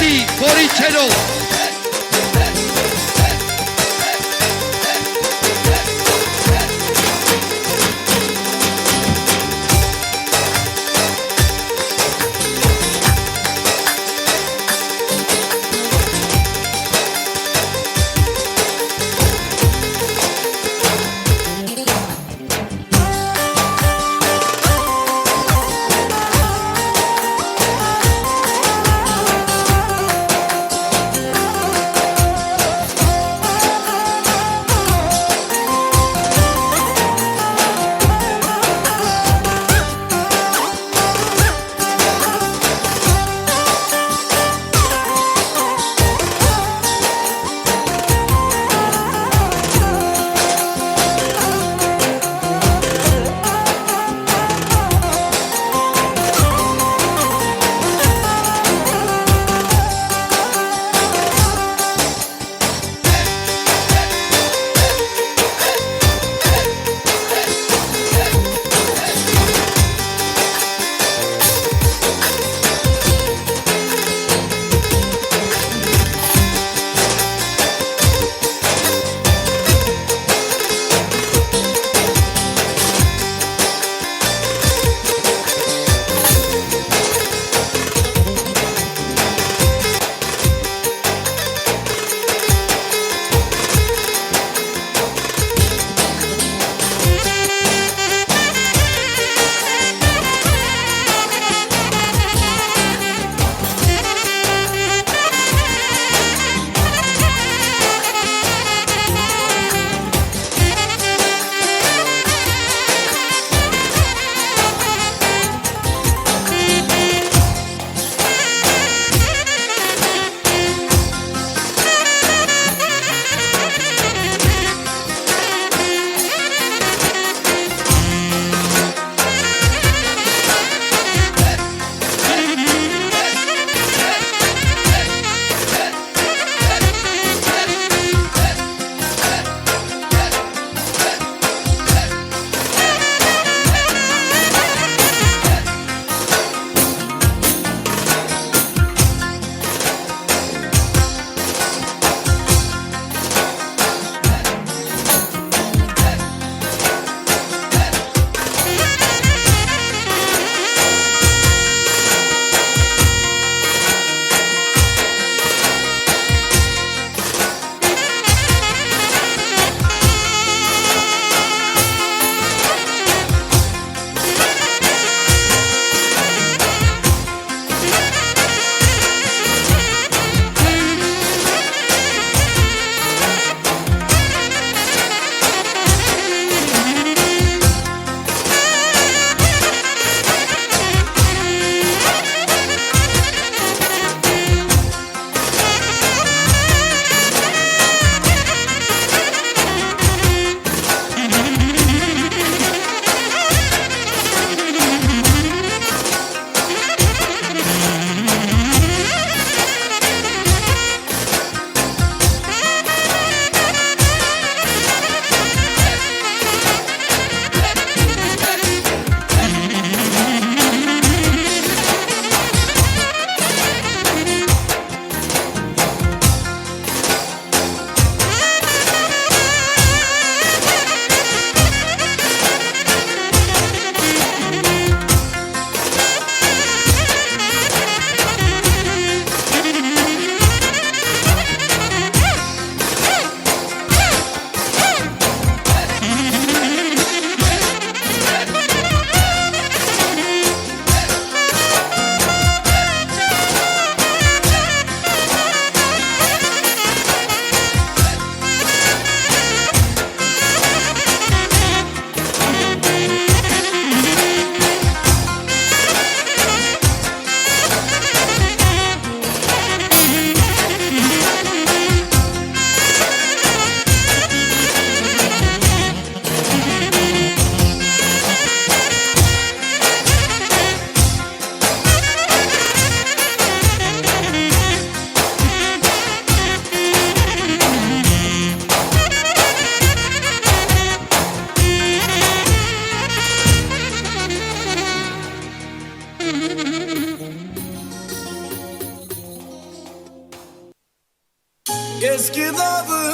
ready for each channel.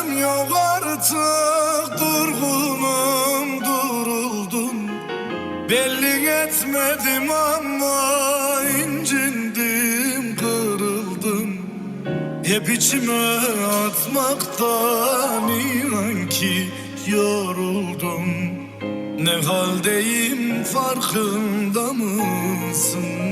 Dermanım yok artık, durgunum, duruldum. Belli etmedim ama incindim, kırıldım. Hep içime atmaktan inan ki yoruldum. Ne haldeyim farkında mısın?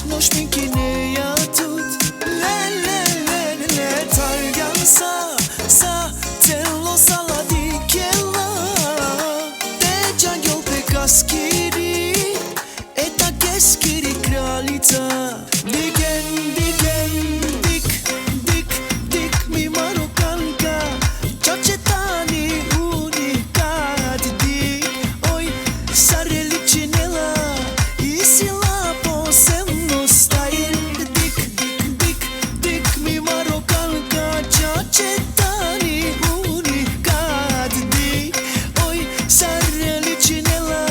nosh min kineja tut Le targan sa Tello saladi kjella Te gjangjoll pe kaskiri E ta keskiri kraljica Dik mi marokanka Qaqetani unikat dik Oj, sarre liqinella I sila po se mno style Dik mi marokanka Qaqetani unikat dik Oj, sarre liqinella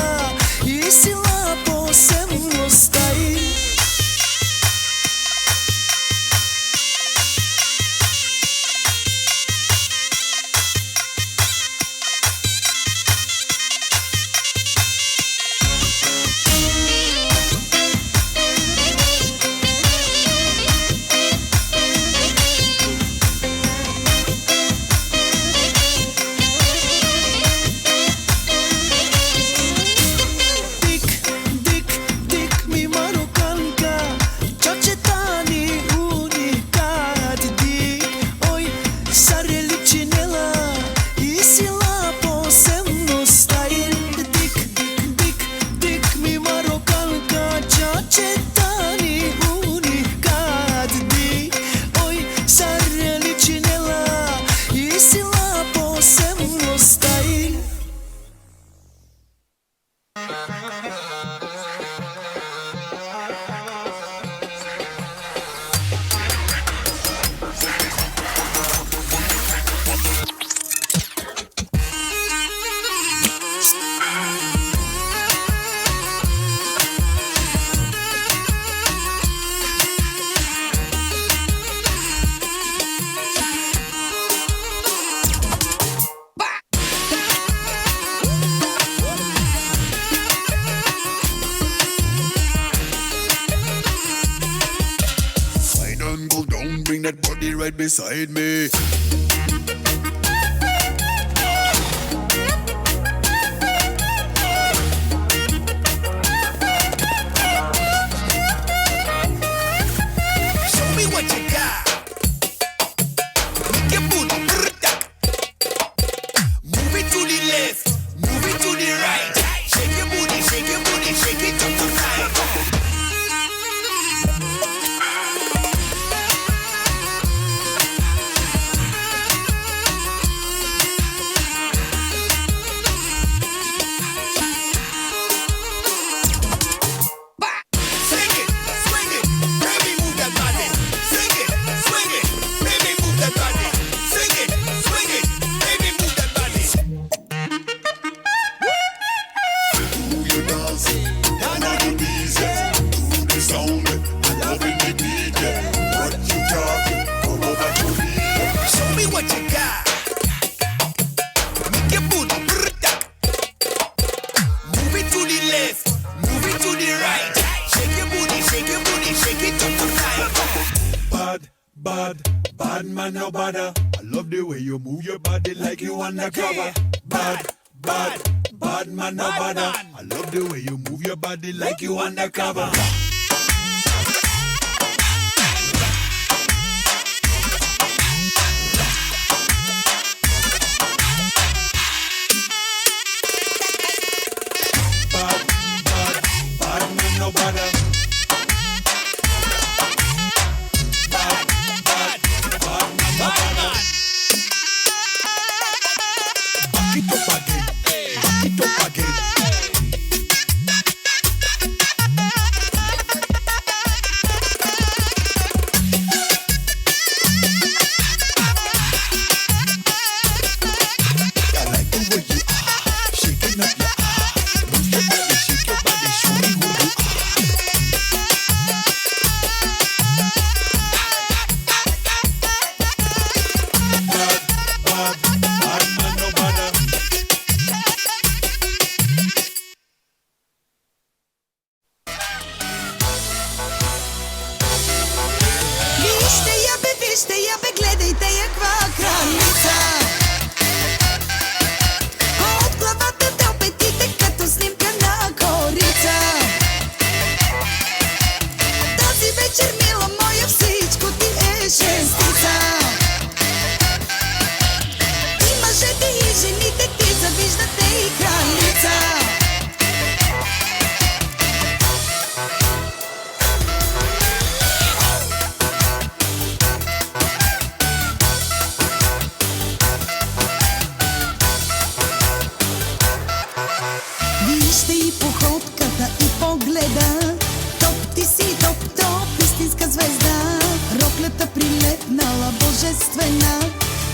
I sila po se mno style Dik mi marokanka Qaqetani unikat dik Oj, sarre liqinella I sila po se mno style Dik mi marokanka Qaqetani unikat dik Oj, sarre liqinella I sila po se mno style Slide and go down, bring that body right beside me. Show me what you got. Make your booty brrrr-dak. Move it to the left, move it to the right. Shake your booty, shake it up to right. Swing it, baby, move that body. Swing it, baby, move that body. Swing it, baby, move that body. Do your dance, I know you busy. Do the sound, I love it, the DJ. What you talking? Come over to me. Show me what you got. Make your booty brrrr-dak. Move it to the left, move it to the right. Shake your booty, shake it up to right. Bad man, no bother. I love the way you move your body like you undercover. Bad man, no bother. I love the way you move your body like you undercover. Bad man, no bother. Bad man, no bother. Back it up again. Back it up again. истинска звезда, роклята прилетнала божествена.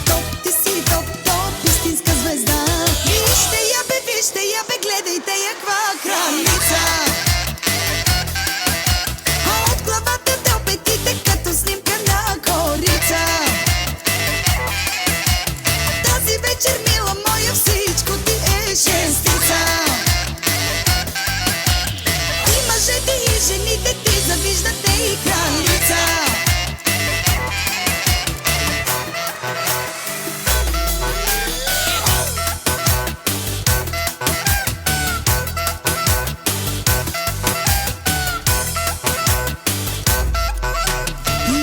Топ, ти си топ, топ, истинска звезда. Вижте я бе, гледайте я каква кралица. От главата до петите като снимка на корица. Тази вечер, мила моя, всичко ти е шестица. И мъжете и жените ти завиждате и кралица.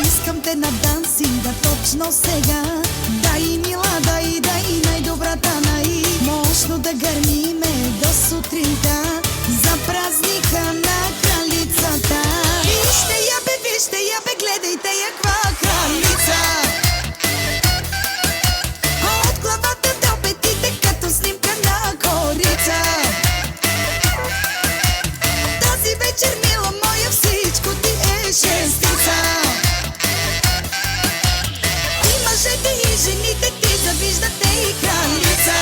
Искам те на дансинга точно сега. Дай, мила, дай, най-добрата най. Мощно да гърмиме до сутринта за празника на кралицата. Вижте я бе, гледайте я каква кралица. От главата до петите като снимка на корица. Тази вечер, мила моя, всичко ти е шестица. И мъжете и жените ти завиждате и кралица.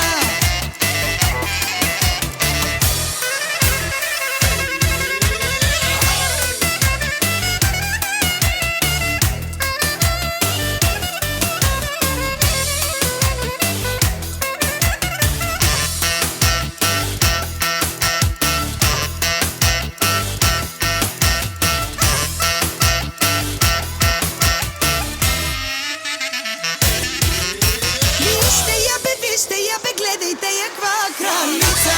Вижте я бе, гледайте я каква кралица.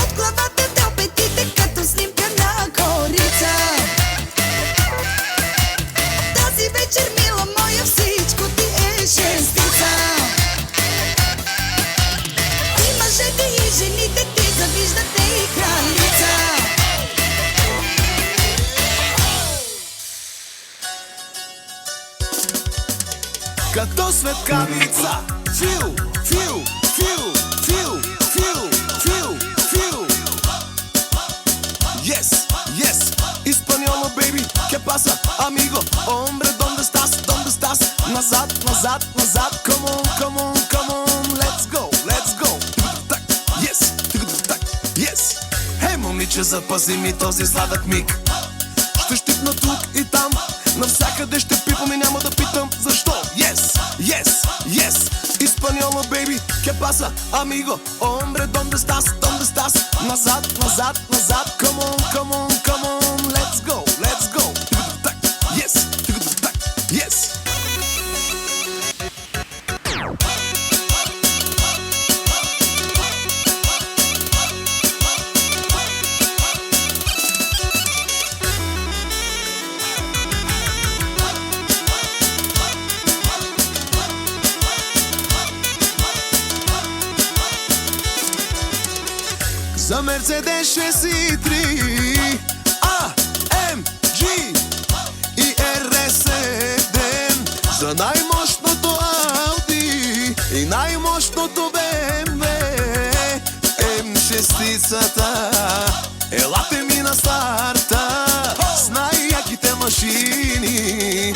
От главата до петите като снимка на корица. Тази вечер, мила моя, всичко ти е шестица. И мъжете и жените ти завиждате и кралица. Като светкавица. Фил, фил, фил, фил, фил, фил, фил. Yes, yes. Español, baby. ¿Qué pasa, amigo? Hombre, ¿dónde estás? ¿Dónde estás? Назад, назад, назад. Come on, come on, come on. Let's go, let's go. Yes, yes. Хей, момиче, запази ми този сладък миг. Ще щипна тук и там. Навсякъде ще пипам и няма да питам защо. Yes, yes, yes. Español, baby. ¿Qué pasa, amigo? Hombre, ¿dónde estás? ¿Dónde estás? Назад, назад, назад. Come on, come on, come on. Let's go, let's go. Yes, yes. За Мерцедес 63 AMG и RS7, за най-мощното Ауди и най-мощното BMW М6-цата. Елате ми на старта с най-яките машини.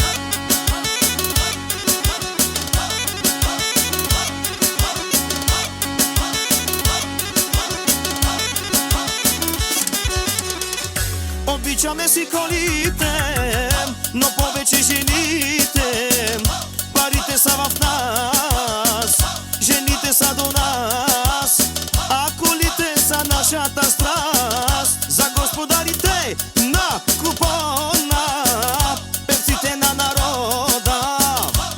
Обичаме си колите, но повече жените. Парите са в нас, жените са до нас, а колите са нашата страст. За господарите на купона, певците на народа.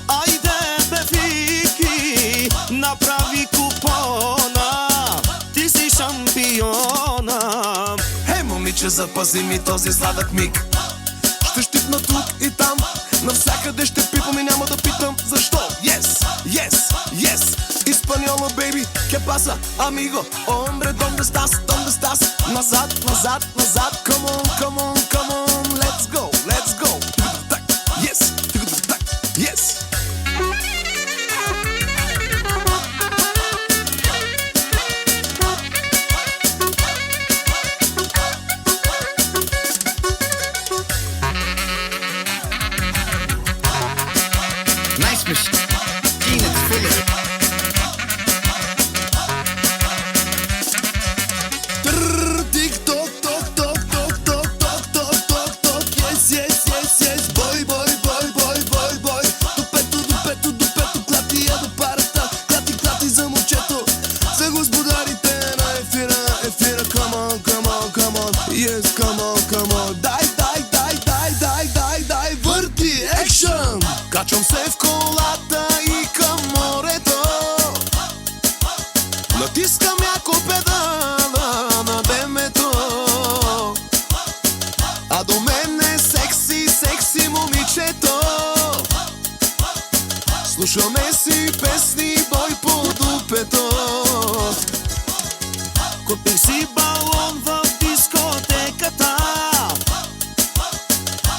Айде, бе, Фики, направи купона, ти си шампиона. Момиче, запази ми този сладък миг. Ще щипна тук и там. Навсякъде ще пипам и няма да питам защо. Yes, yes, yes. Español, baby. ¿Qué pasa, amigo? Hombre, ¿dónde estás? ¿Dónde estás? Назад, назад, назад. Come on, come on, come on. Let's go, let's go. Yes, yes. Качвам се в колата и към морето. Натискам яко педала на демето. А до мен е секси, секси момичето. Слушаме си песни, бой по дупето. Купих си балон в дискотеката.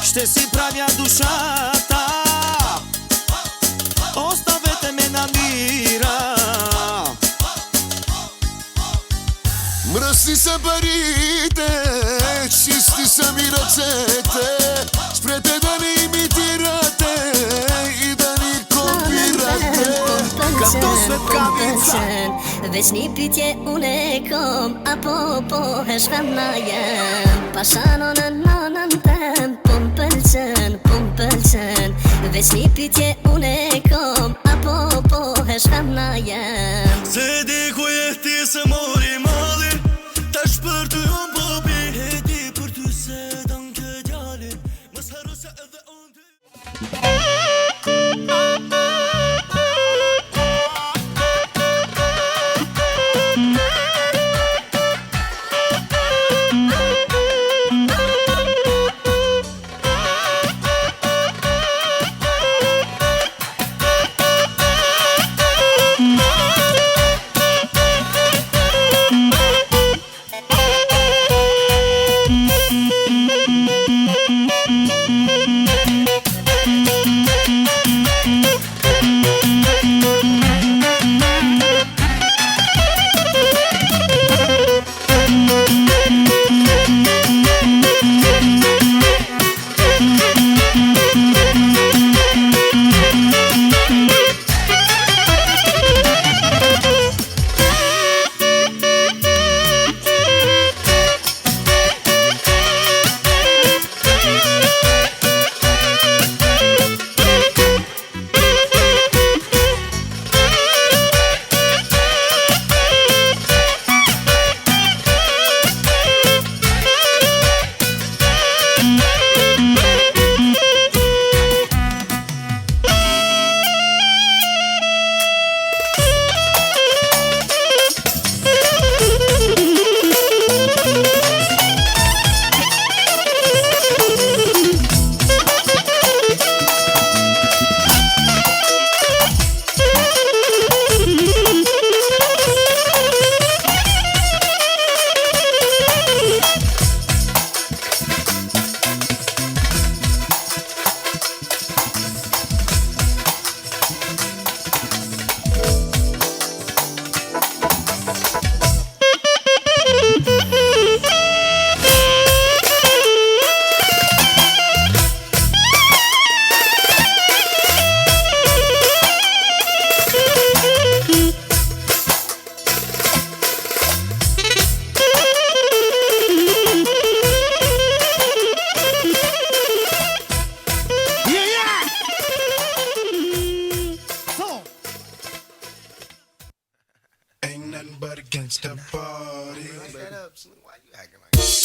Ще си правя душата. Оставете ме на мира. Мръсни са парите, чисти са ми ръцете. Спрете да ни имитирате и да ни копирате. Като светкавица. Вечни питие улеком, а по хешванаем. Пашанонанонантем, pumpelchen. Вечни питие улеком, а по хешванаем. Седи хуехти се мори мали, таш пъртуйон боби. Хеди пърту се данке дяли, масхару се edhe onde.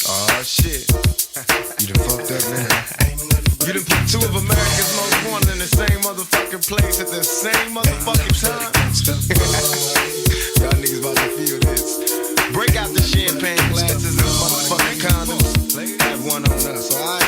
Oh shit. You done fucked up now. You done put two of America's most wanted in the same motherfucking place at the same motherfucking time. Y'all niggas about to feel this. Break out the champagne glasses and motherfucking condoms. Have one on us, alright?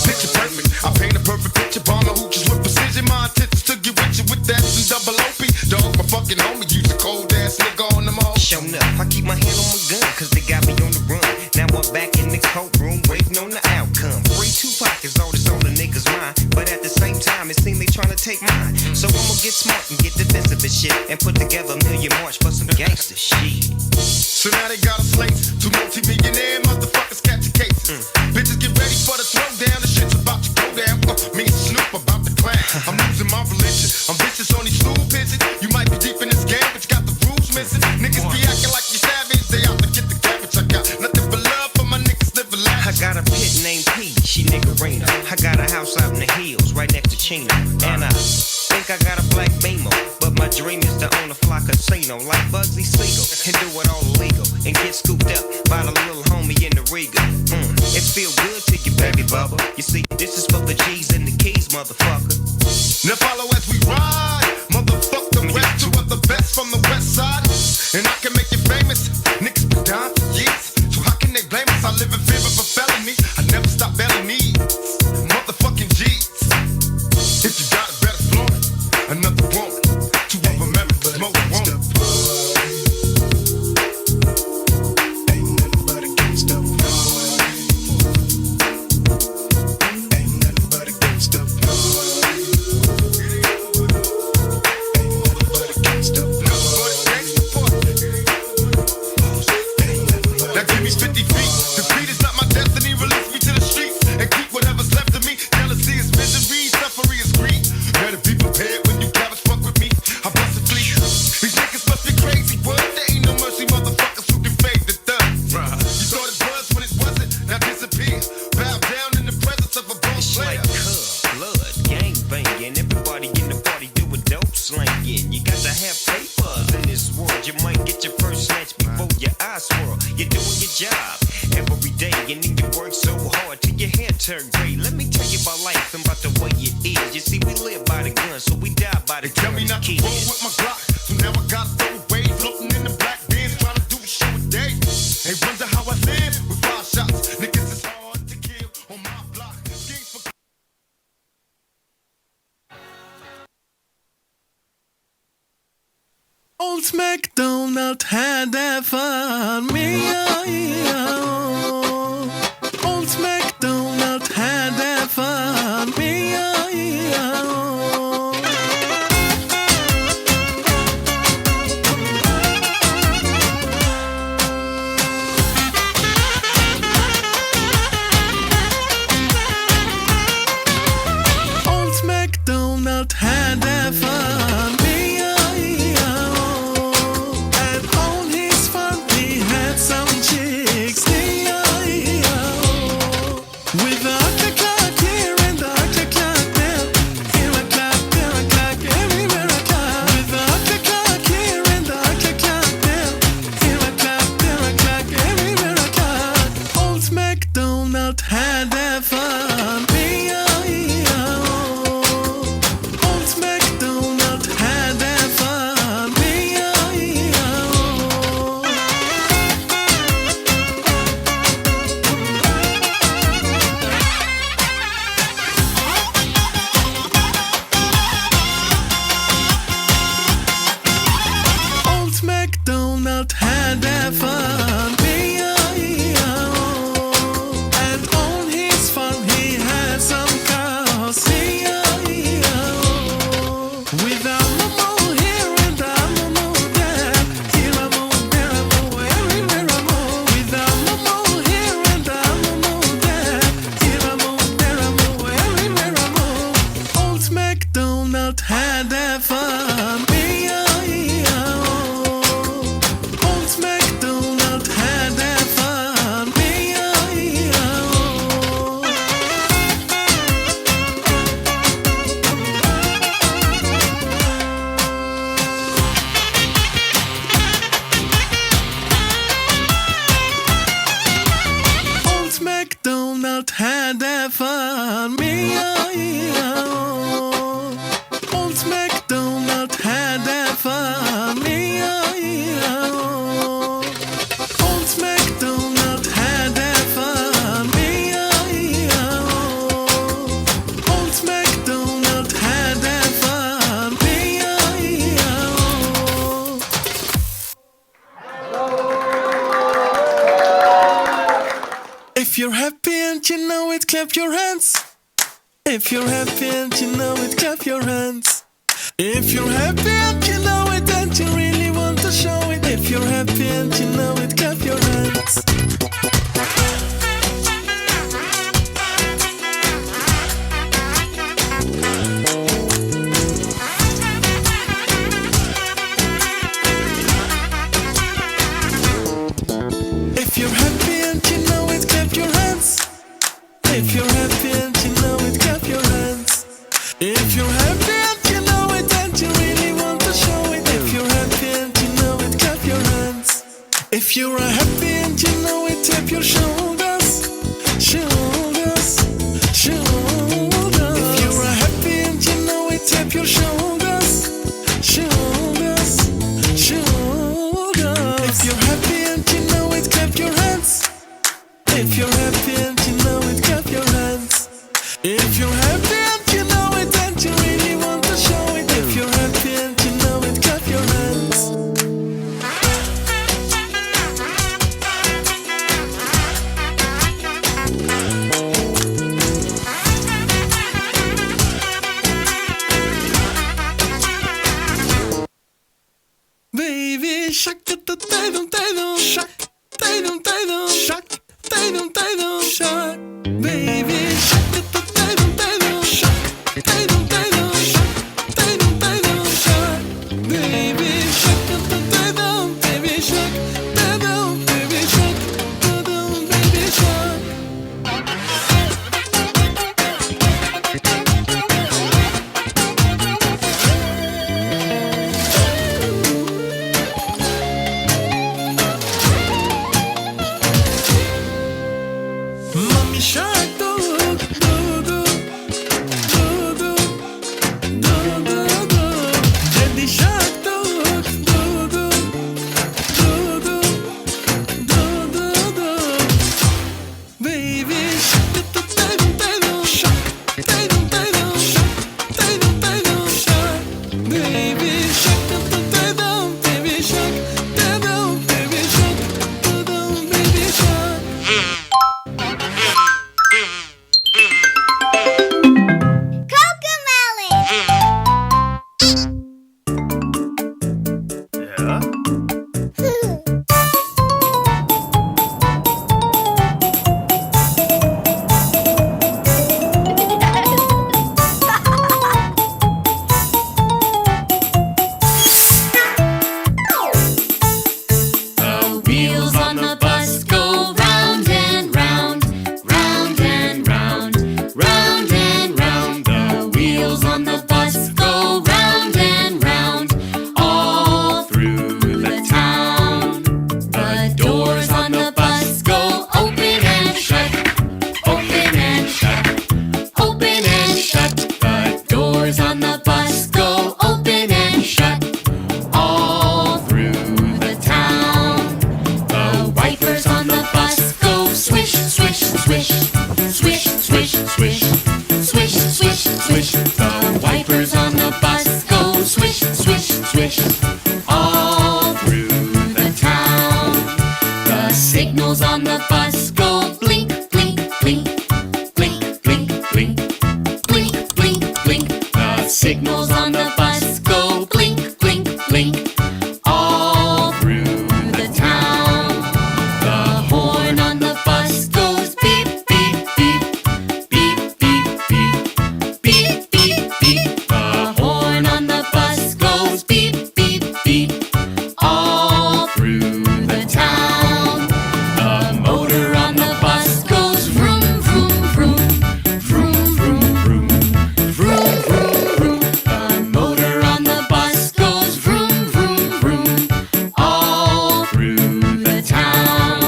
Picture perfect. I paint a perfect picture. Bomb the hooches with precision. My intentions to get with you with that and double OP. Dog, my fucking homie. Use a cold ass nigga on them all. Show enough. I keep my hand on my gun, cause they got me on the run. Now I'm back in the courtroom, waiting on the outcome. Free Tupac is all that's on the niggas' mind. But at the same time, it seems they trying to take mine. So I'ma get smart and get defensive and shit, and put together a million march for some gangster shit. So now they got a slate. Two multi-millionaire motherfuckers catching cases. Bitches get ready for the throwdown. The shit's about to go down. Me and Snoop about to clash. I'm losing my religion. I'm vicious on these stool pigeons. You might be deep in this game, but you got the rules missing. Niggas be acting like you savage. They out to get the cabbage. I got nothing but love for my niggas living life. I got a pit named P, she niggerina. I got a house out in the hills, right next to Chino. And I think I got a black Beamer, but my dream is to own a fly casino like Bugsy Siegel and do it all illegal and get scooped up by the little homie in the Riga. It feel good to you, baby bubba. You see, this is for the G's and the keys, motherfucker. Now follow as we ride, motherfuck the rest. Two of the best from the west side, and I can make you famous. Niggas been down for years, so how can they blame us? I live in fear of a felony. I never stop belly needs, motherfucking G's. If you got it, better flaunt it. Another woman, two of them members, more woman. Old MacDonald hade för mig. Old MacDonald hade för mig. Old MacDonald hade för mig. And on his farm he had some chicks. With the ugly clock here and the ugly clock there. Here a clock, there a clock, everywhere a clock. With the ugly clock here and the ugly clock there. Here a clock, there a clock, everywhere a clock. Old MacDonald hade för mig. Old MacDonald hade för mig. Old MacDonald hade för mig. And on his farm he had some cows. With a moo here and a moo there. Here a moo, there a moo, everywhere a moo. With a moo here and a moo there. Here a moo, there a moo, everywhere a moo. Old MacDonald hade för mig. Old MacDonald hade för mig. Old MacDonald hade för mig. Old MacDonald hade för mig. Old MacDonald hade för mig. Old MacDonald hade för mig. If you're happy and you know it, clap your hands. If you're happy and you know it, clap your hands. If you're happy and you know it and you really want to show it. If you're happy and you know it, clap your hands. If you're happy and you know it, clap your hands. If you're happy and you know it, clap your hands. If you're happy and you know it and you really want to show it. If you're happy and you know it, clap your hands. If you're happy and you know it, tap your shoulders. Mommy shark do do do do do do do do. Daddy shark do do do do do do do do. Baby shark do do do do shark do do do shark do do do shark. Baby shark do do do baby shark do do baby shark do do baby shark. The wheels on the bus go round and round, round and round, round and round. The wheels on the bus go round and round, all through the town. The doors on the bus go open and shut, open and shut, open and shut. The doors on the bus go open and shut, all through the town. The wipers on the bus go swish, swish, swish, swish, swish, swish, swish, swish, swish. The wipers on the bus go swish, swish, swish, all through the town. The signals on the bus go blink, blink, blink, blink, blink, blink, blink, blink, blink. The signals on the bus go blink, blink, blink, all through the town. The horn on the bus goes beep, beep, beep, beep, beep, beep, beep, beep, beep. The horn on the bus goes beep, beep, beep, all through the town. The motor on the bus goes vroom, vroom, vroom, vroom, vroom, vroom, vroom, vroom, vroom. The motor on the bus goes vroom, vroom, vroom, all through the town.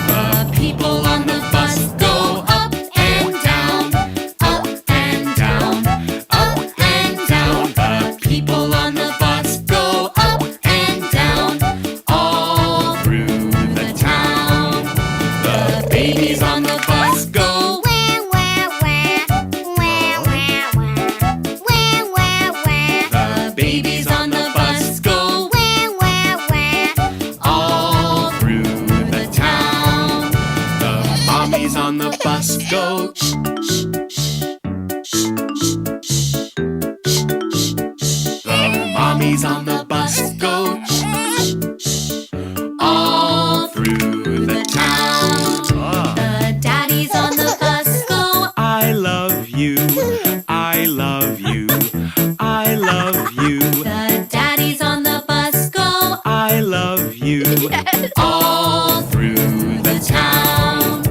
The people on the bus go up and down, up and down, up and down. The people on the bus go up and down, all through the town. The babies on the bus go wah, wah, wah, wah, wah, wah, wah, wah. The babies on the bus go wah, wah, wah, all through the town. The mommies on the bus go shh, shh, shh, shh, shh, shh. The mommies on the bus go shh, shh, shh, all through the town. The daddies on the bus go I love you, I love you, I love you, The daddies on the bus go I love you. all through the town.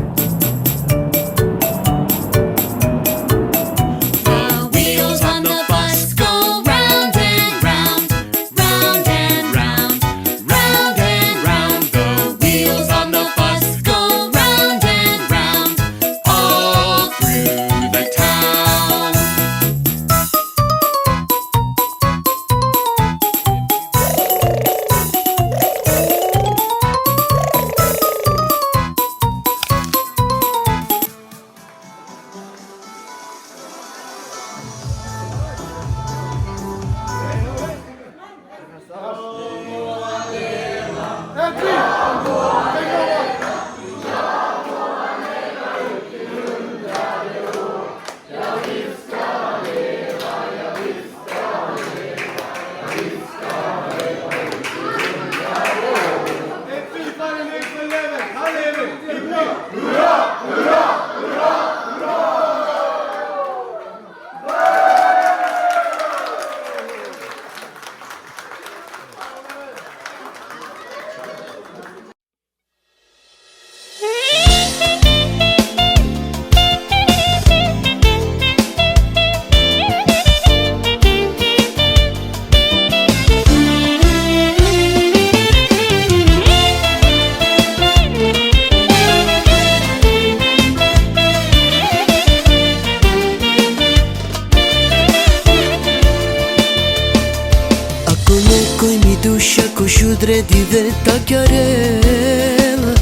odredive tachiarela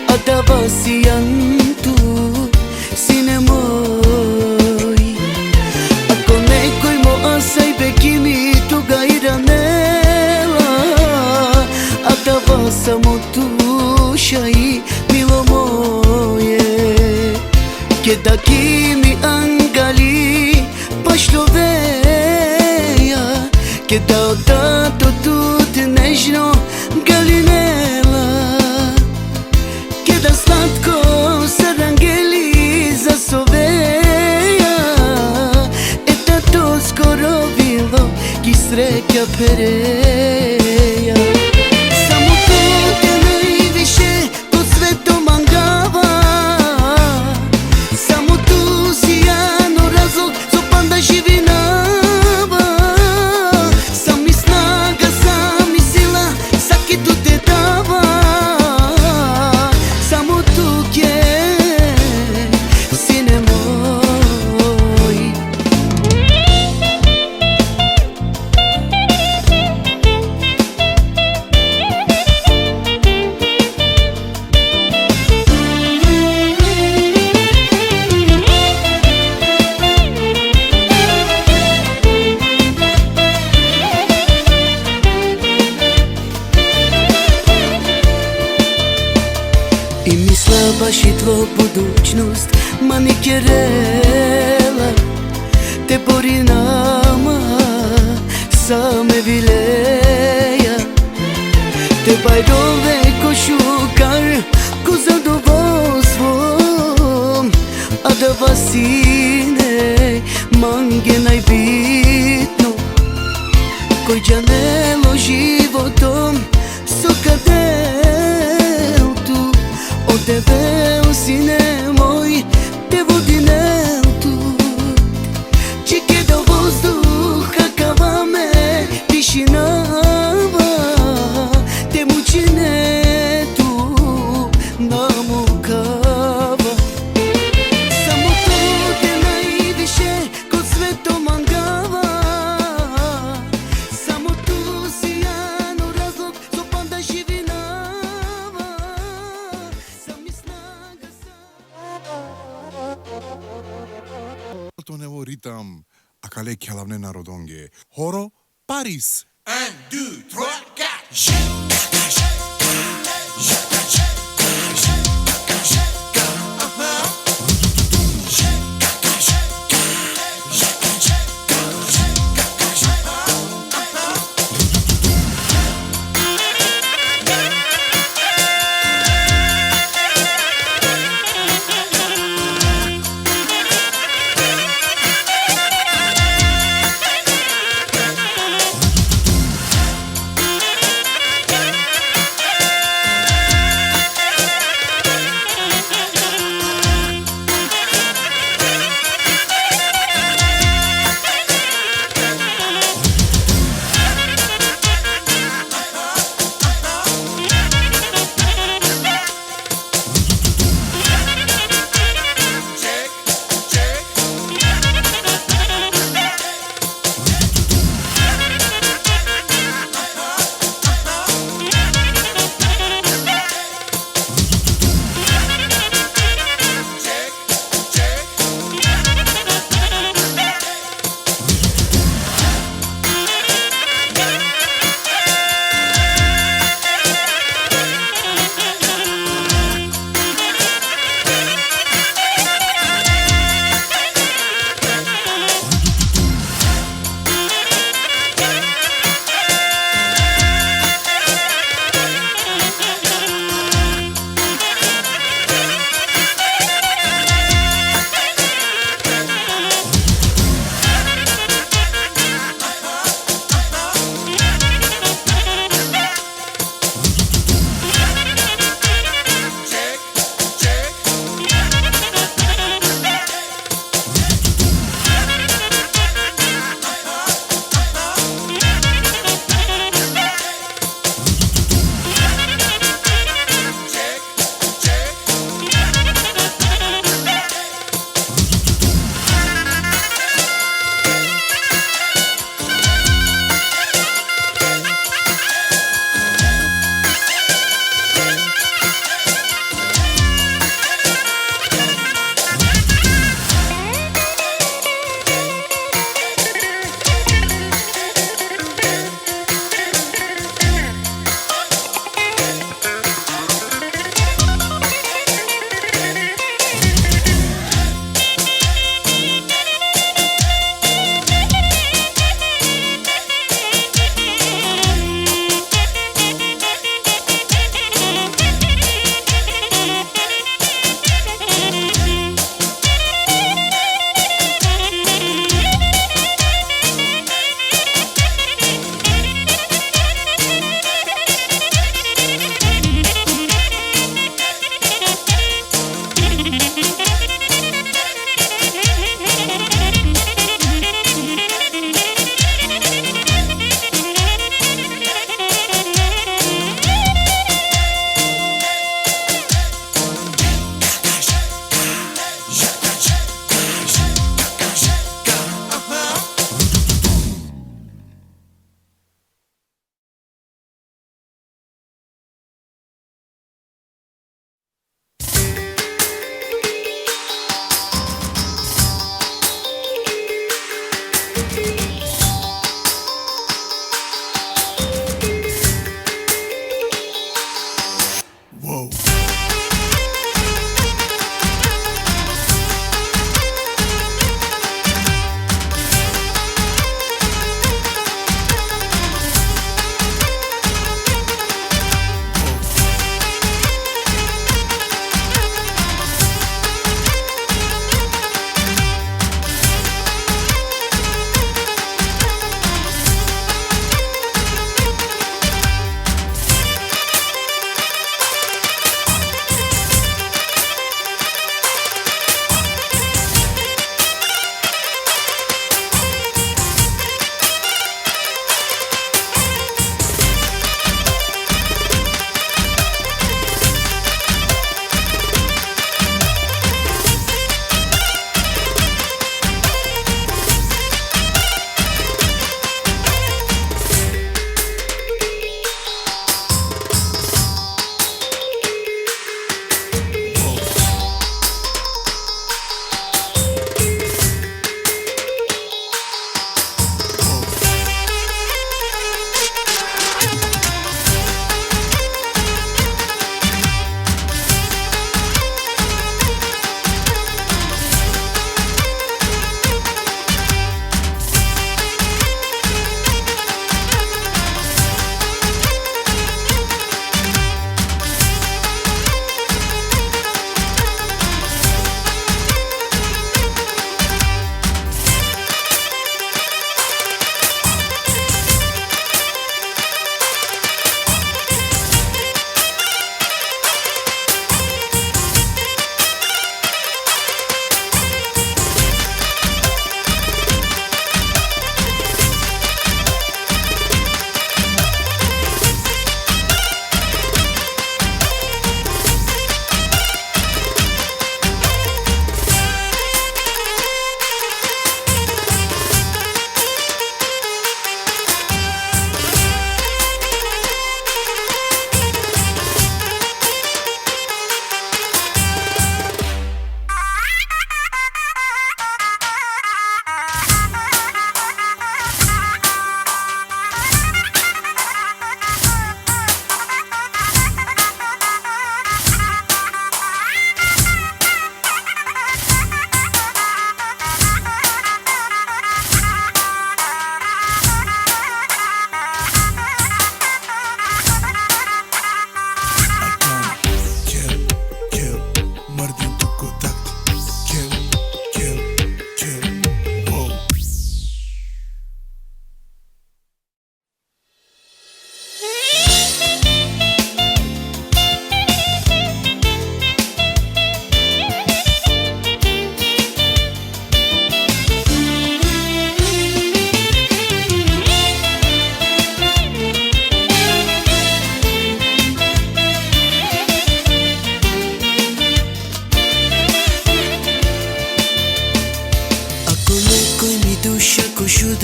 Adavasi tu, sine moj Ako nekoj mo asaj bekimi tu gairanela Adavasa mo tu shai milo moje Che da chi mi angali pašloveja Che da ho dato tutto nežno galinela Che da slatko sarangeli zasoveja E da to skoro bilo ki sreća pereja Samo to te najviše ko sve to mangava Samo tu si jano razlog zopan da živi nava Sam mi snaga, sam mi sila, saki tu te dava Samo tu je, sine moj I mislila baš i tvo budućnost manikirela Te bori nama same vileja Te bajrove ko šukar ko zadovoljstvom A da vas sine mange najbitno Koji džanelo životom sokadel tu O tebe, o sine moj, te vodi tu Čike do vozduha kava me tišinava Te mučine tu namukava Samo to te najviše ko sve to mangava Samo tu si jano razlog zopan da živi nava Sam mi snaga To nevo ritam akale kjalavne narodonge. Horo Paris. Un, deux, trois, quatre.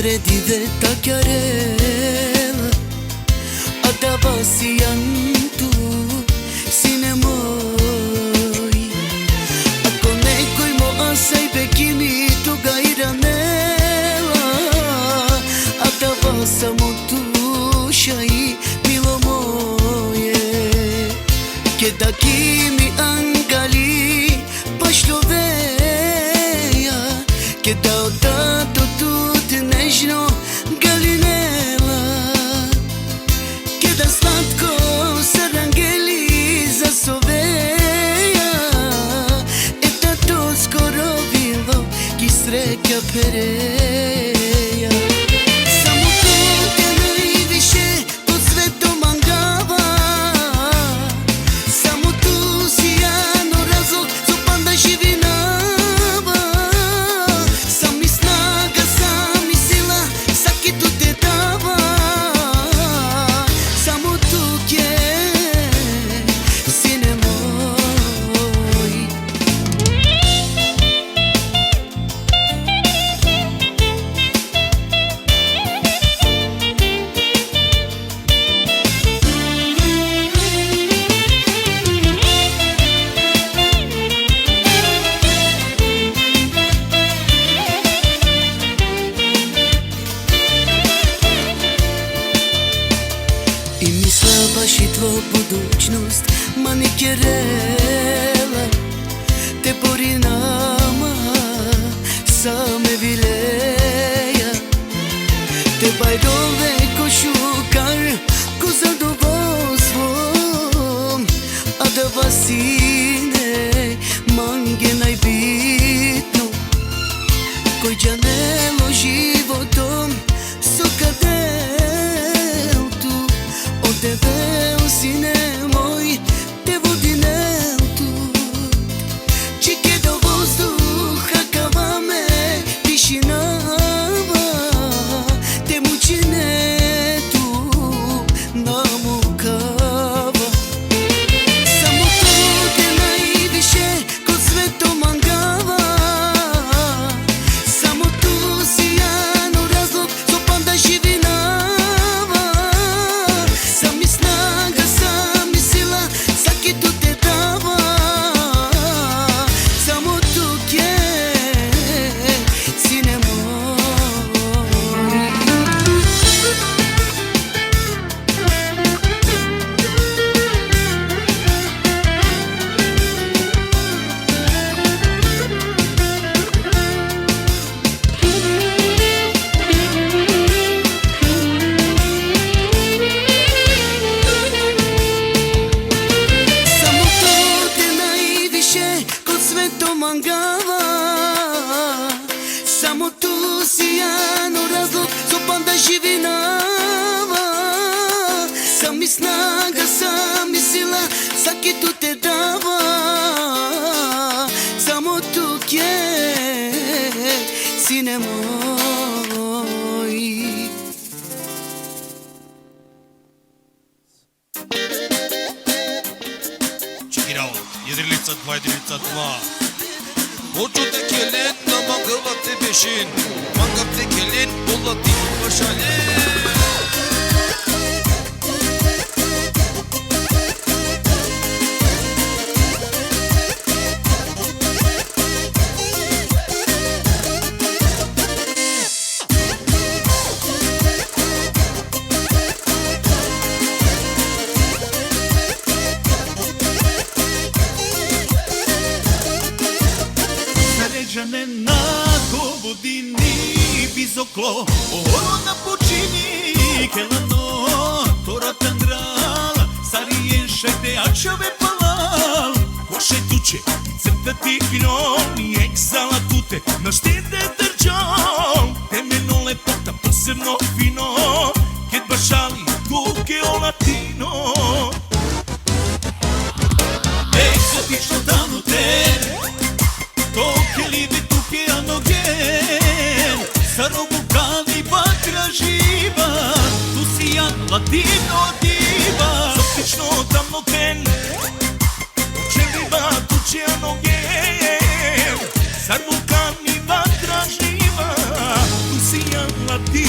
tredive tachiarela Adavasiantu sine moj Ako nekoj mo asaj bekimi tuga iranela Adavasamo tuša i milo moje Kedaki mi angali pašloveja Keda odato tut nežno galinela Keda slatko sarangeli zasoveja Eta to skoro bilo kisreka pereja Samo to te najviše pod svetom mangava Samo tu si jano razlog zopan da živinava Sam mi snaga, sam mi sila, saki tu te dava Samo tu je, sine moj I mislila baš i tvo budućnost manikirela Te bori nama same vileja Te bajdove ko šukar ko zadovoljstvom A da vas sine mange najbitno Koji džanelo životom sokadel tu Od tebe o sine moj te vodinel tu Čike do vozduha kava me tišinava Te mučine tu namukava Samo to te najviše kod svetom mangava Samo tu si jano razlog zopan da živinava Sam mi snaga, sam mi sila, saki tu te dava Samo tu je, sine moj Samo to te najviše kod svetom mangava Samo tu si jano razlog zopan da živinava Sam mi snaga, sam mi sila, saki tu te dava Samo tu je, sine moj Check it out. Jedrilica 2, jedrilica 2. Hoću te kelin, na mangala te bešin. Mangav te kelin, bolla ti başalin. Sređane na Kobodini bizoklo Oro na počini kelano Tora tandrala Sarijen šete ačave palal Koše tuče crta ti gnon I egzala tute Na štede drđal Temeno lepota posebno fino Ket bašali tuke o latino Egzotično danu te To che li vedo che hanno gen Sarò vocali batra živa Tu si jan latino diva Sotično tamno ten Če mi va tu će hanno gen Sar vulkani batra živa Tu si jan latino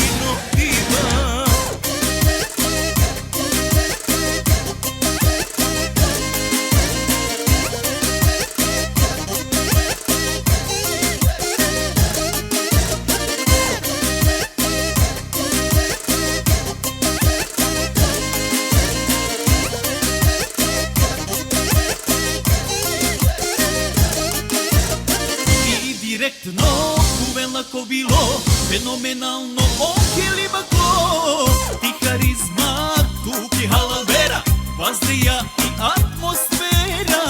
Директно, увелако било, феноменално, оке ли бакло. Ти харизма, тук е халавера, ваздея и атмосфера.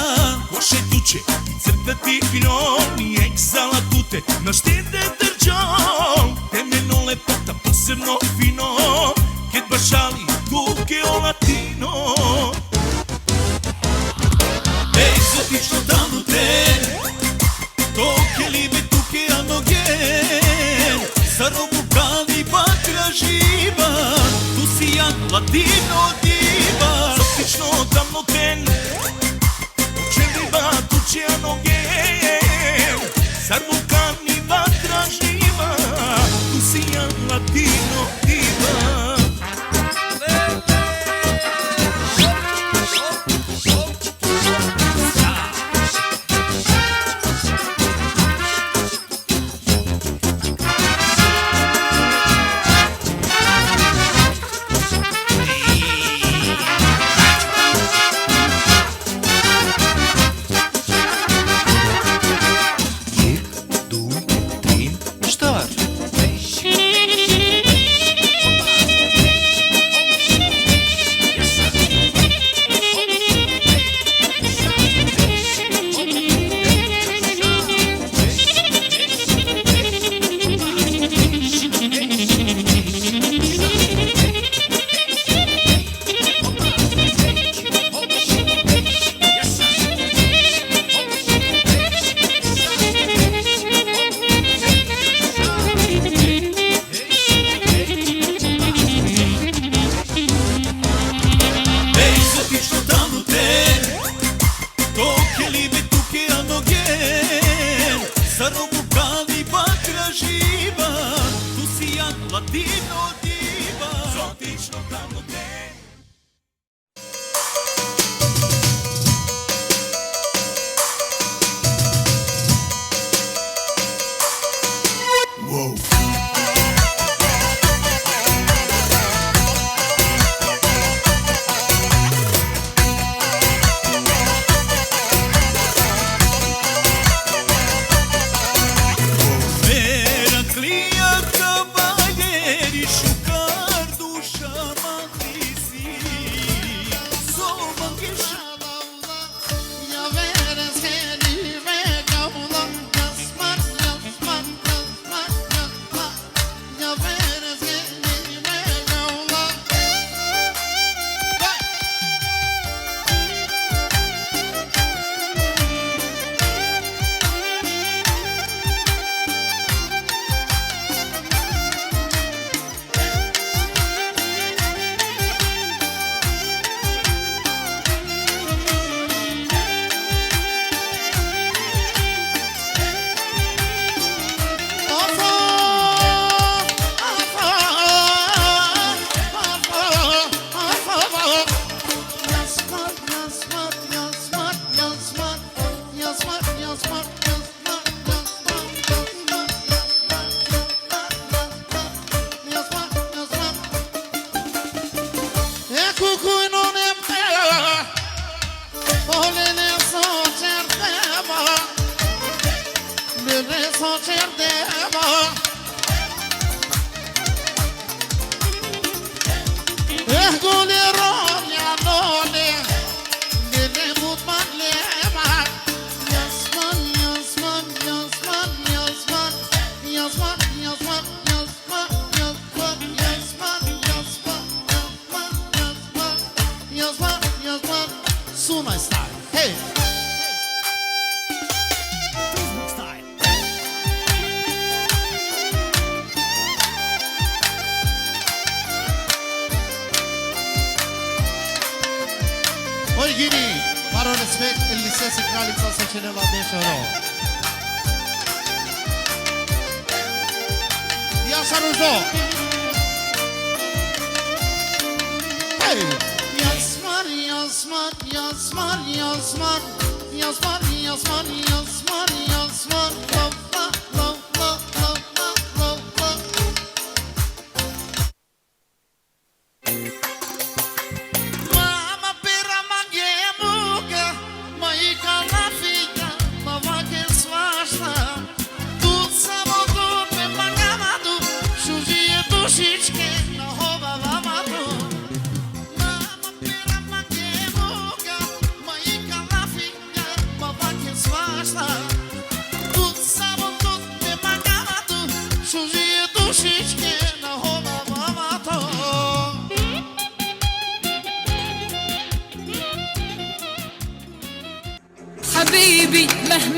Коше туче, црта ти клон и екзала туте, на штите държал. Темено лепота, посебно фино, кет башали, тук е о латино. Екзотично дано те, toke libe tuke anogen Saro vocali batra živa Tu si jak latino diva Sotično tamno ten Tuče liba tuče anogen Sar vocali batra živa Tu si jak latino diva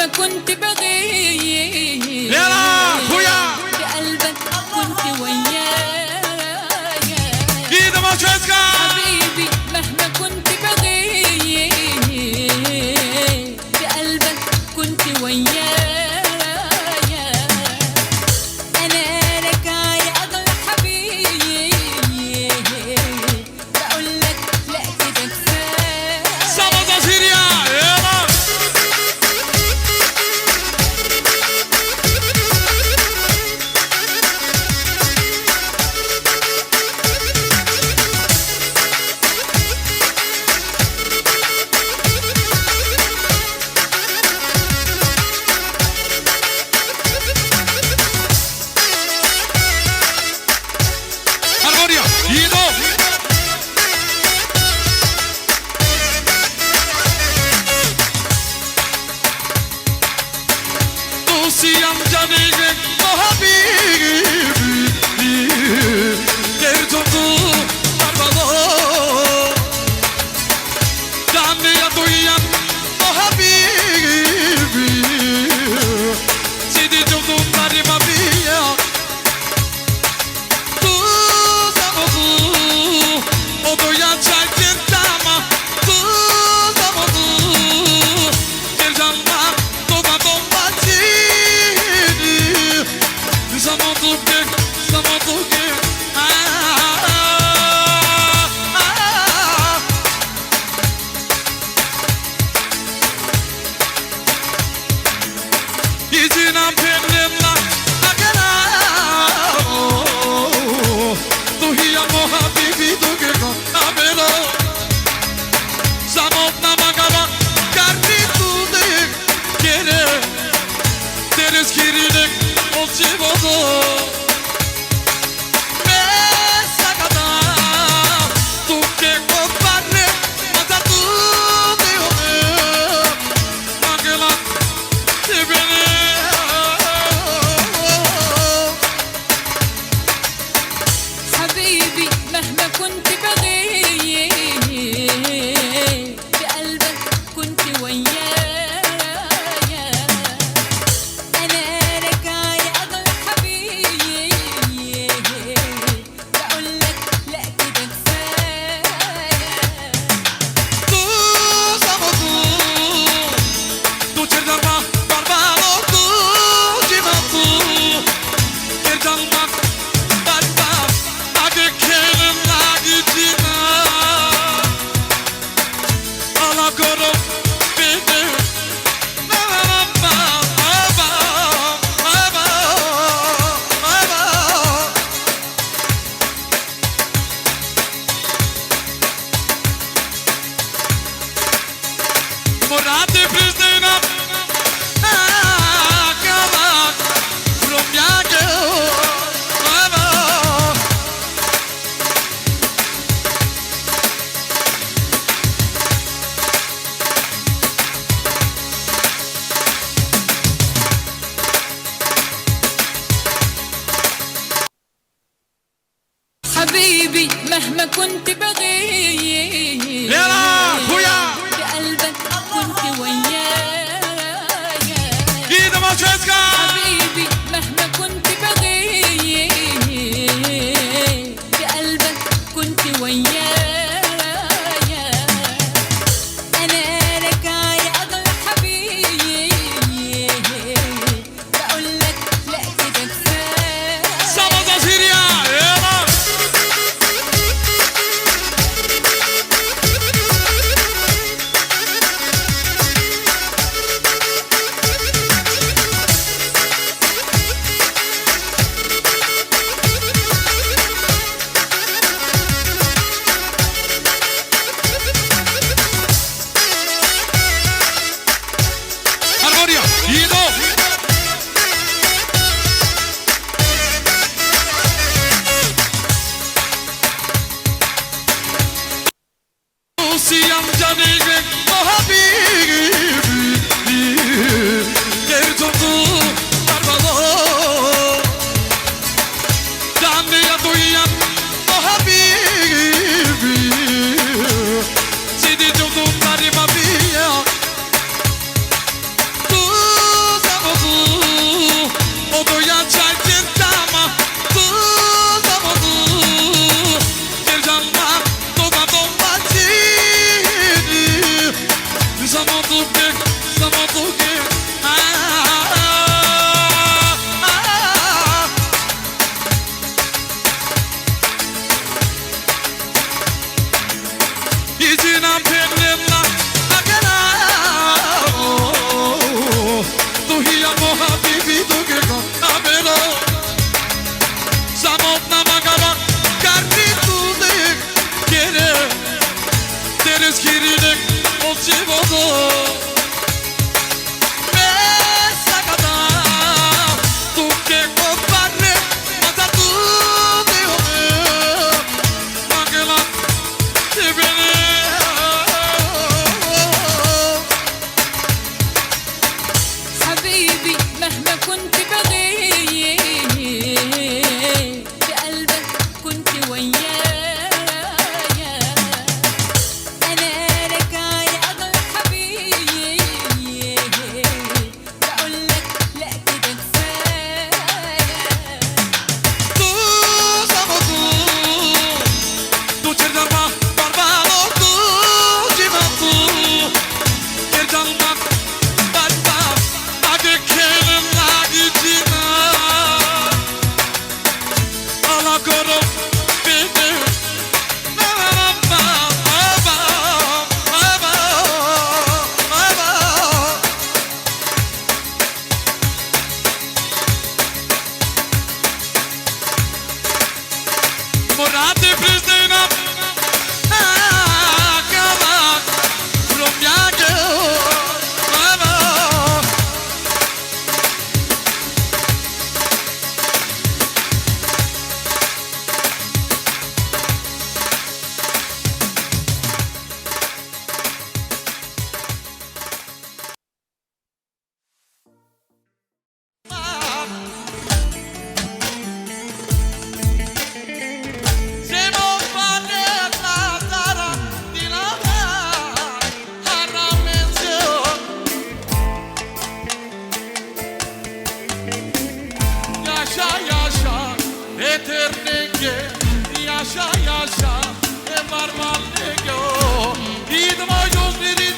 مهما كنت بغيب يلا خويا بقلبك كنت ويايا ايد ما تشكا حبيبي مهما كنت بغيب بقلبك كنت ويايا انا لك يا اغلى حبيبي بقول لك لا كده كفايه سامو زيريا يلا Armonia, Ido. Dosiyam canıgın o habibi Gerçekten barbalo Canlıya duyan o habibi Sidi çocuklarıma bir ya O doyan çarkın dama Tuzamadı Bir canla Doba bomba çiğni Zamadı ki İzina pennemla Agana Tuhiyamo habibi dugego Abelo Zamot namagaba Karni tudik Kere Deniz kirilik Olçivodo Mesakada Tuke kopare Mazatu dione Angela Tibene حبيبي مهما كنت بغيب بقلبك كنت ويايا أنا لك يا أغلى حبيبي بقول لك لا كده كفاية Tuzamadı Tu çerdama barbalo Tu cimatu Çerdama barba Age kelim lagi cina Ala koro beni Morate Pristina Akala Romyage حبيبي مهما كنت بغيب يلا خويا بقلبك كنت ويايا ايد ما تشكا حبيبي مهما كنت بغيب بقلبك كنت ويايا أنا لك يا أغلى حبيبي بقول لك لا كده كفاية Samaza Syria يلا Nate prizdina Kama Rumjage Mama Yaşa yaşa varmallık o İdma gözlerinde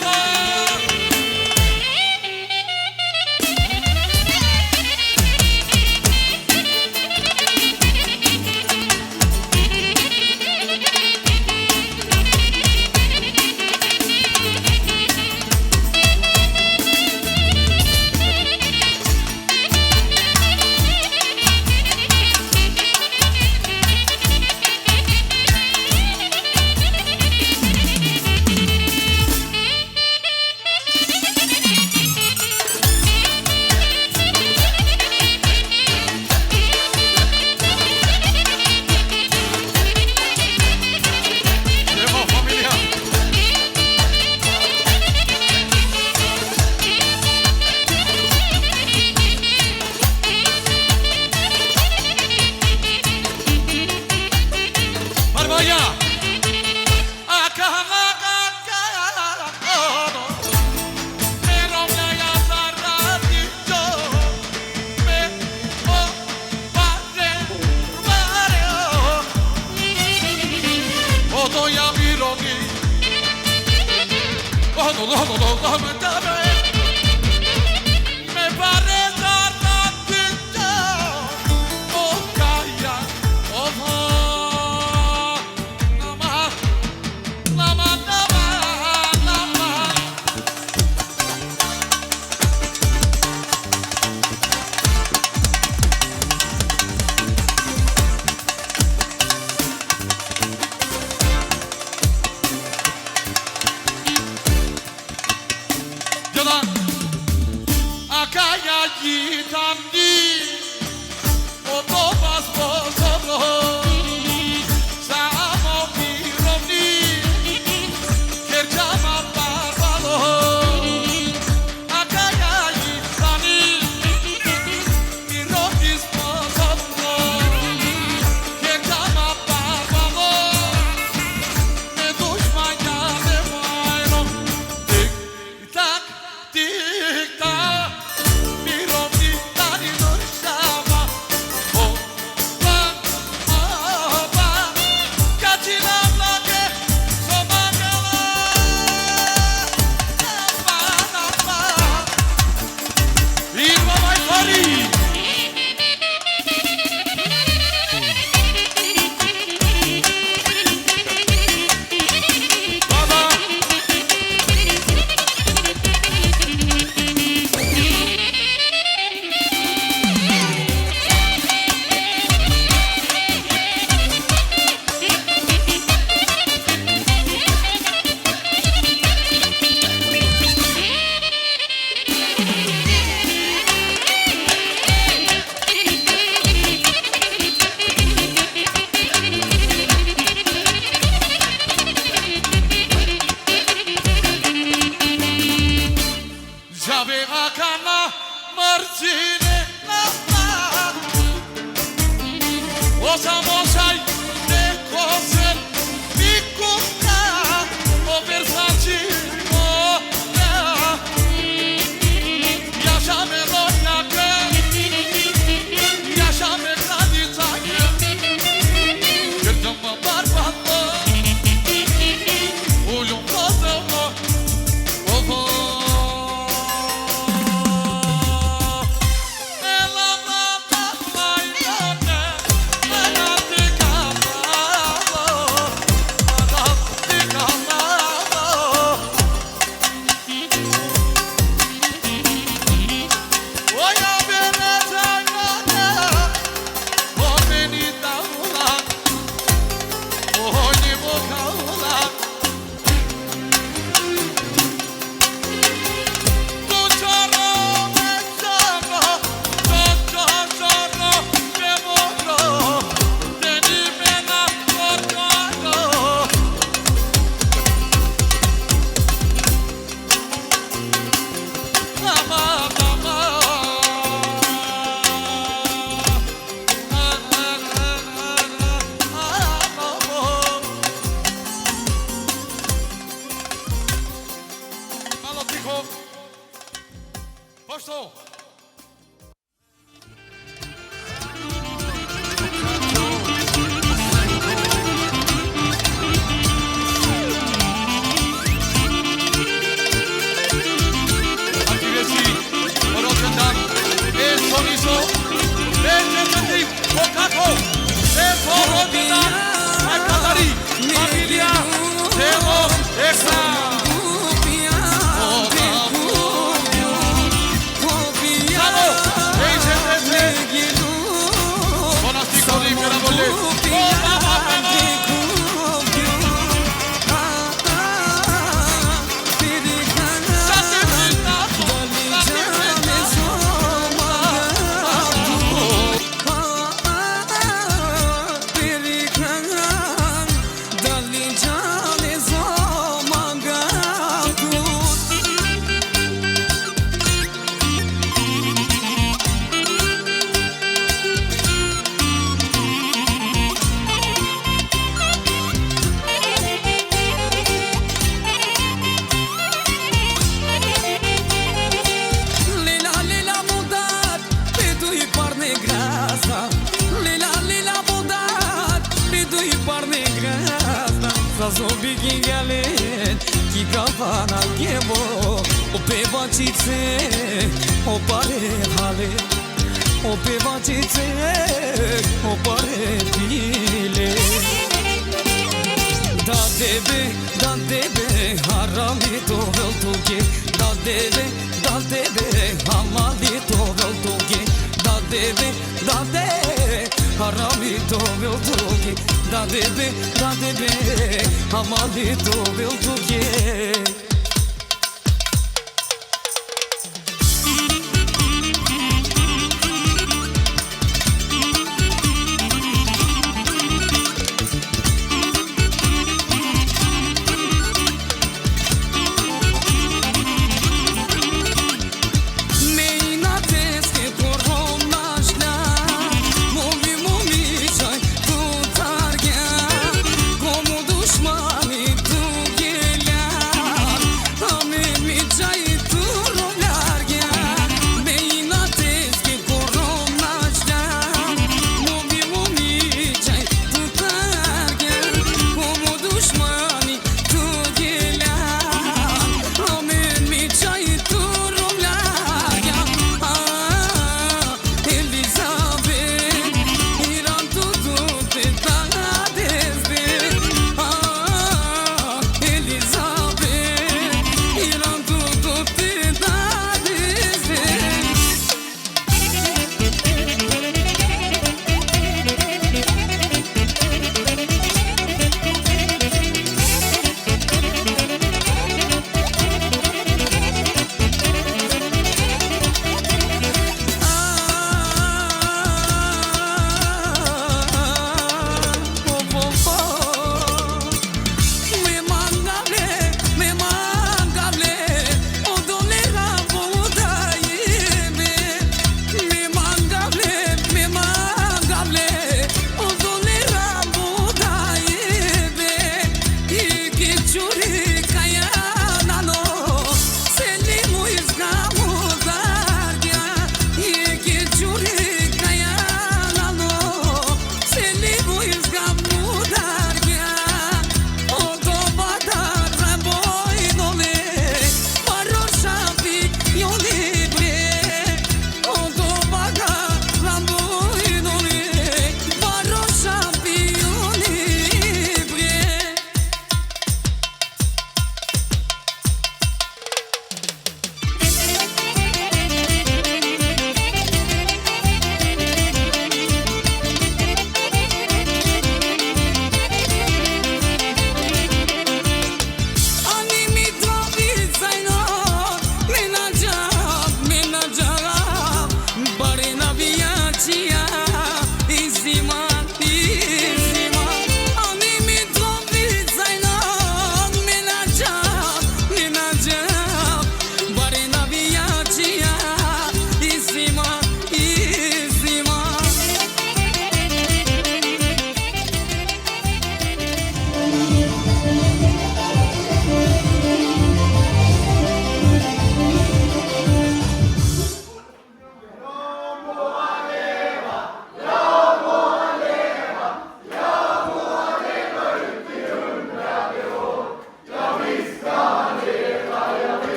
Zazobi gingalen ki kafana gebo o pevacice o pare hale o pevacice o pare bile da debe harami to veltuge da debe hamali to veltuge da debe harami to veltuge da debe hamali to veltuge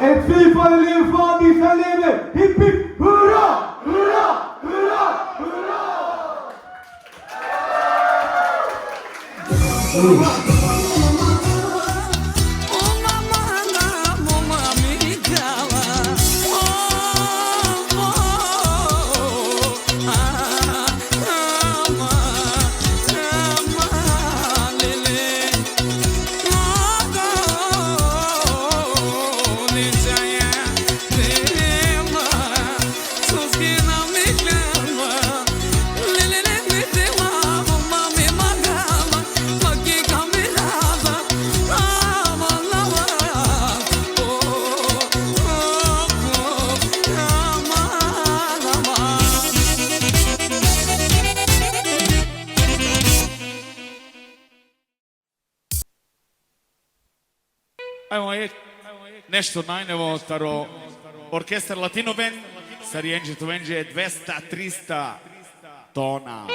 Ett fyrfaldigt liv för Adissa lever! Hipp hipp hurra! Hurra! Hurra! Hurra! Nešto najnovo staro orkestar Latino Band sa Rodjenđe 200, 300 tona.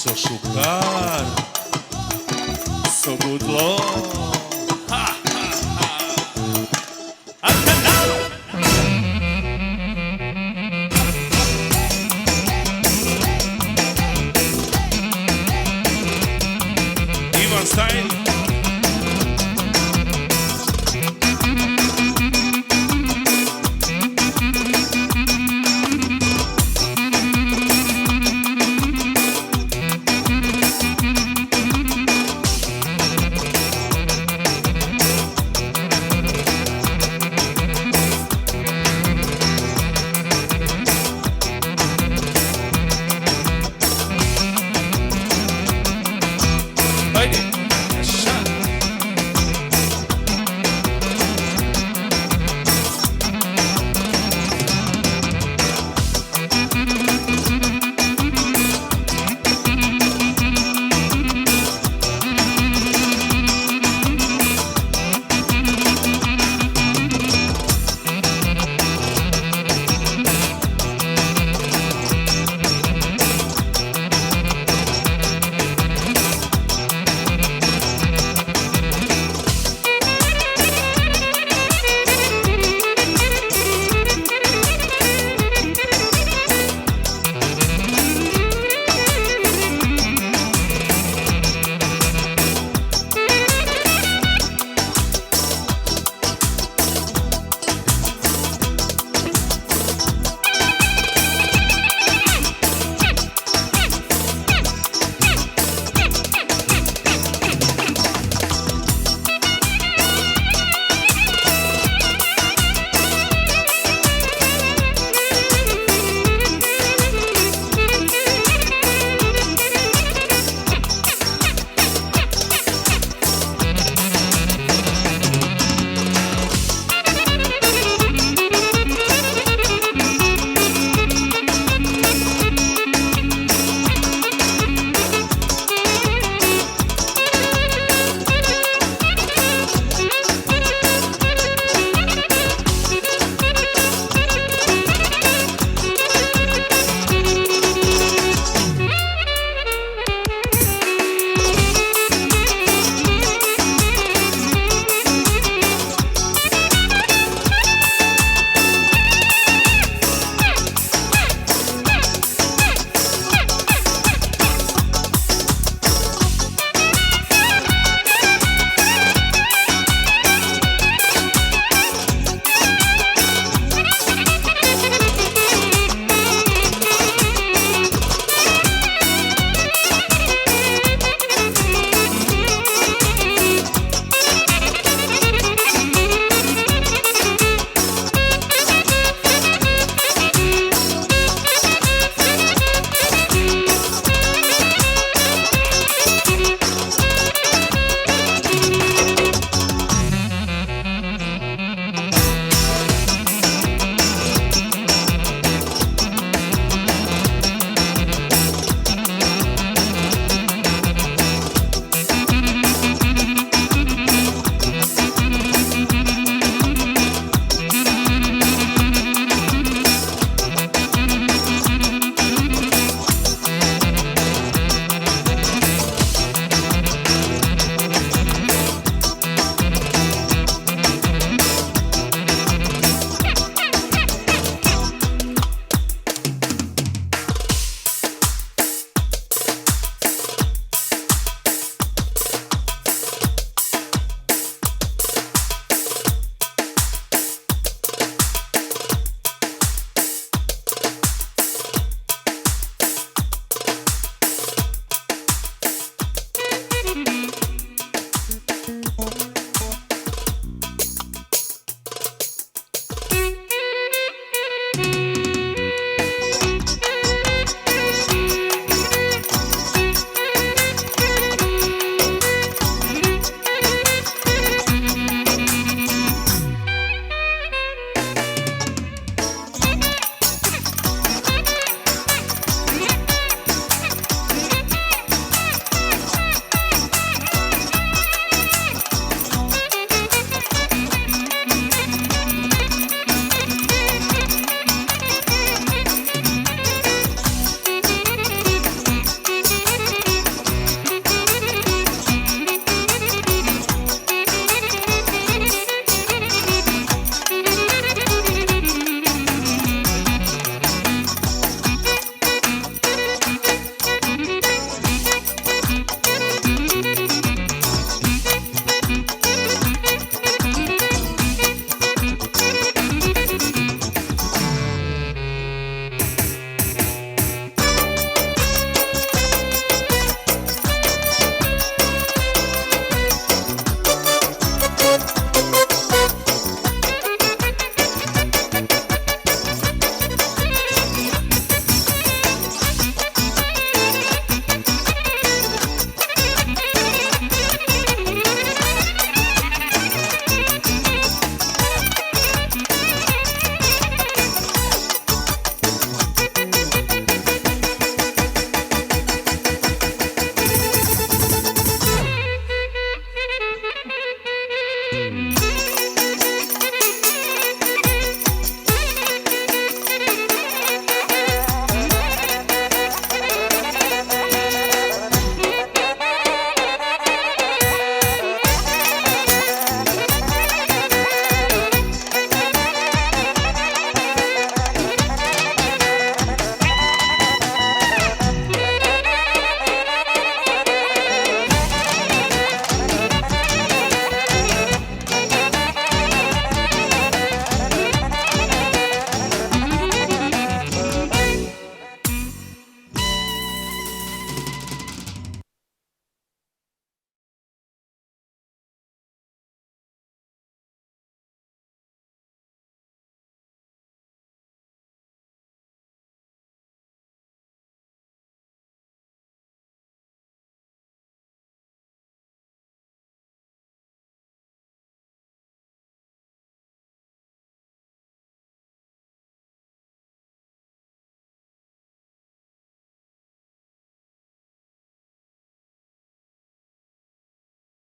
Soșucar, Sobudlo. Ivan Stein.